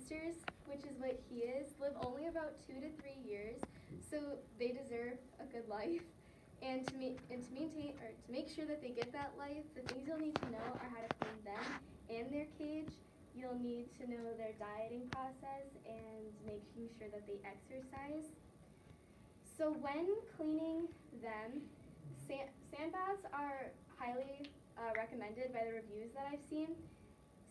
hamsters, which is what he is, live only about 2 to 3 years, so they deserve a good life. And to maintain or to make sure that they get that life, the things you'll need to know are how to clean them and their cage. You'll need to know their dieting process and making sure that they exercise. So when cleaning them, sand baths are highly recommended by the reviews that I've seen.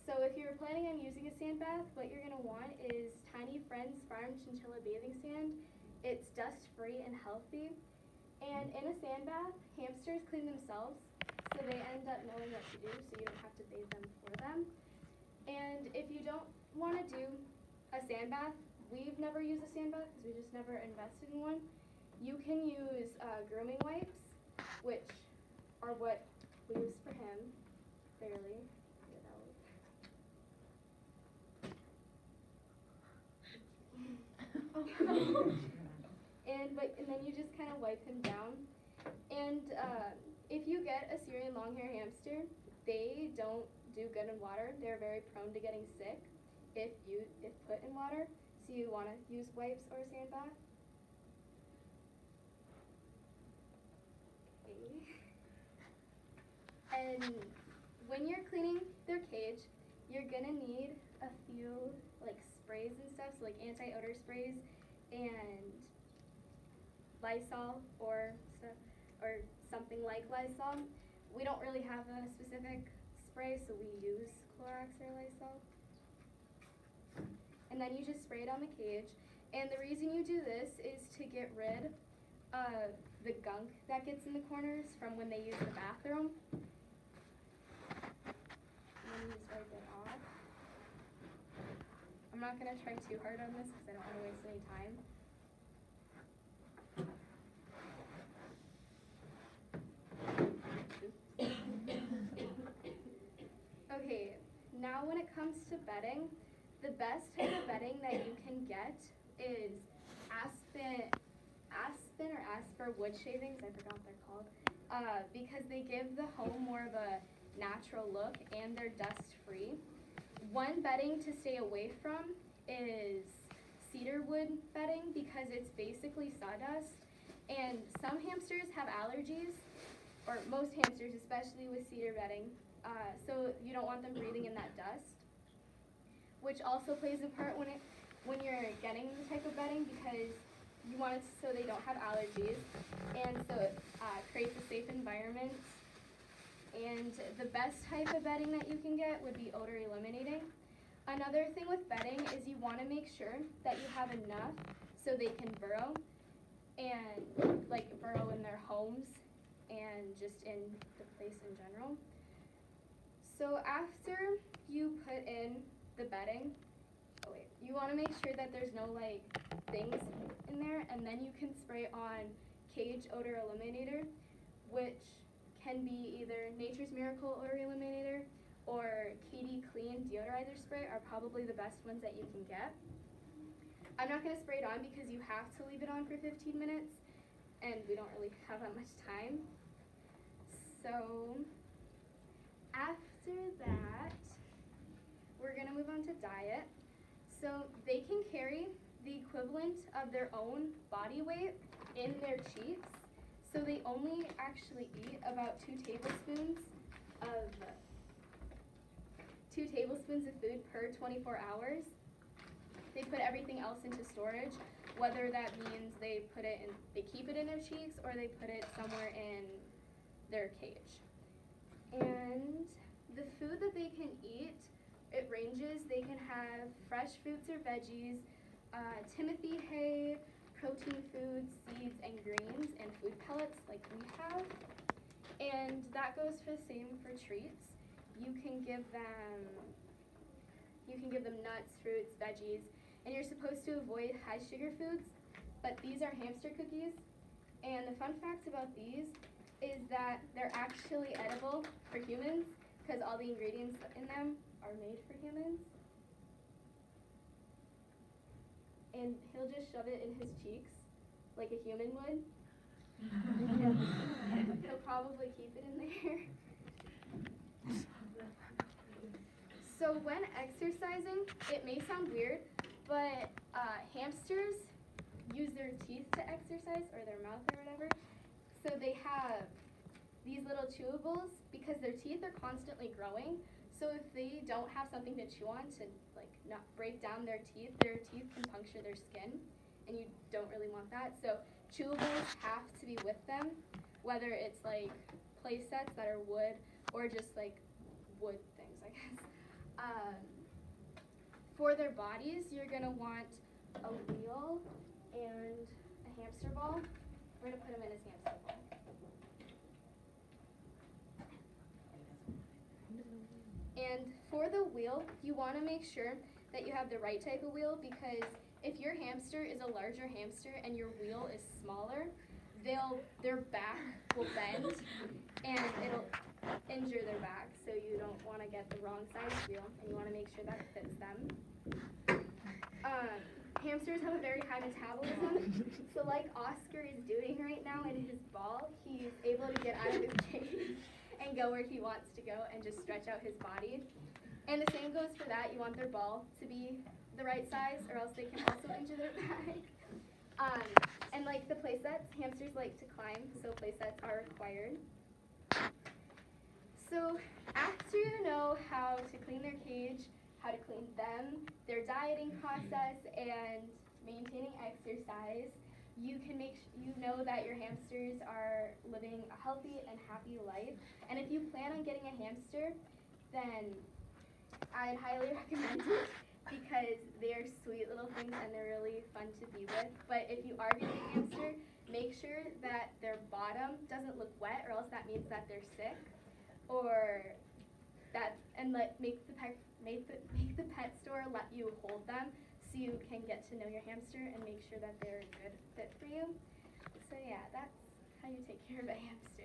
So if you're planning on using a sand bath, what you're going to want is Tiny Friends Farm Chinchilla Bathing Sand. It's dust-free and healthy. And in a sand bath, hamsters clean themselves, so they end up knowing what to do, so you don't have to bathe them for them. And if you don't want to do a sand bath, we've never used a sand bath because we just never invested in one. You can use grooming wipes, which are what we use for him, barely. And then you just kind of wipe him down. And if you get a Syrian long-hair hamster, they don't do good in water. They're very prone to getting sick if put in water. So you want to use wipes or a sand bath. Okay. And when you're cleaning their cage, you're gonna need a few like sprays and stuff, so like anti-odor sprays and Lysol or something like Lysol. We don't really have a specific spray, so we use Clorox or Lysol. And then you just spray it on the cage. And the reason you do this is to get rid of the gunk that gets in the corners from when they use the bathroom. And then you just wipe it off. I'm not going to try too hard on this because I don't want to waste any time. Okay, now when it comes to bedding, the best type of bedding that you can get is aspen or asper wood shavings, I forgot what they're called, because they give the home more of a natural look and they're dust free. One bedding to stay away from is cedar wood bedding because it's basically sawdust, and some hamsters have allergies, or most hamsters, especially with cedar bedding, so you don't want them breathing in that dust, which also plays a part when you're getting the type of bedding because you want it so they don't have allergies, and so it creates a safe environment. And the best type of bedding that you can get would be odor eliminating. Another thing with bedding is you want to make sure that you have enough so they can burrow, and like burrow in their homes and just in the place in general. So after you put in the bedding, you want to make sure that there's no like things in there, and then you can spray on Cage Odor Eliminator, which can be either Nature's Miracle Odor Eliminator or Katie Clean Deodorizer Spray are probably the best ones that you can get. I'm not going to spray it on because you have to leave it on for 15 minutes, and we don't really have that much time. So after that, we're going to move on to diet. So they can carry the equivalent of their own body weight in their cheeks. So they only actually eat about 2 tablespoons of food per 24 hours. They put everything else into storage, whether that means they keep it in their cheeks or they put it somewhere in their cage. And the food that they can eat, it ranges. They can have fresh fruits or veggies, Timothy hay, protein foods, seeds and greens, and food pellets like we have. And that goes for the same for treats. You can give them nuts, fruits, veggies, and you're supposed to avoid high sugar foods, but these are hamster cookies. And the fun fact about these is that they're actually edible for humans because all the ingredients in them are made for humans. And he'll just shove it in his cheeks like a human would. He'll probably keep it in there. So when exercising, it may sound weird, but hamsters use their teeth to exercise, or their mouth or whatever. So they have these little chewables because their teeth are constantly growing. So if they don't have something to chew on to like not break down their teeth can puncture their skin, and you don't really want that. So chewables have to be with them, whether it's like play sets that are wood or just like wood things, I guess. For their bodies, you're gonna want a wheel and a hamster ball. We're gonna put him in his hamster ball. And for the wheel, you want to make sure that you have the right type of wheel, because if your hamster is a larger hamster and your wheel is smaller, their back will bend and it'll injure their back. So you don't want to get the wrong size wheel, and you want to make sure that it fits them. Hamsters have a very high metabolism, so like Oscar is doing right now in his ball, he's able to get out of his cage and go where he wants to go and just stretch out his body. And the same goes for that. You want their ball to be the right size, or else they can also injure their back. And like the play sets, hamsters like to climb, so play sets are required. So after you know how to clean their cage, how to clean them, their dieting process, and maintaining exercise, you can you know that your hamsters are living a healthy and happy life. And if you plan on getting a hamster, then I'd highly recommend it, because they're sweet little things and they're really fun to be with. But if you are getting a hamster, make sure that their bottom doesn't look wet, or else that means that they're sick. Or make the pet store let you hold them, so you can get to know your hamster and make sure that they're a good fit for you. So yeah, that's how you take care of a hamster.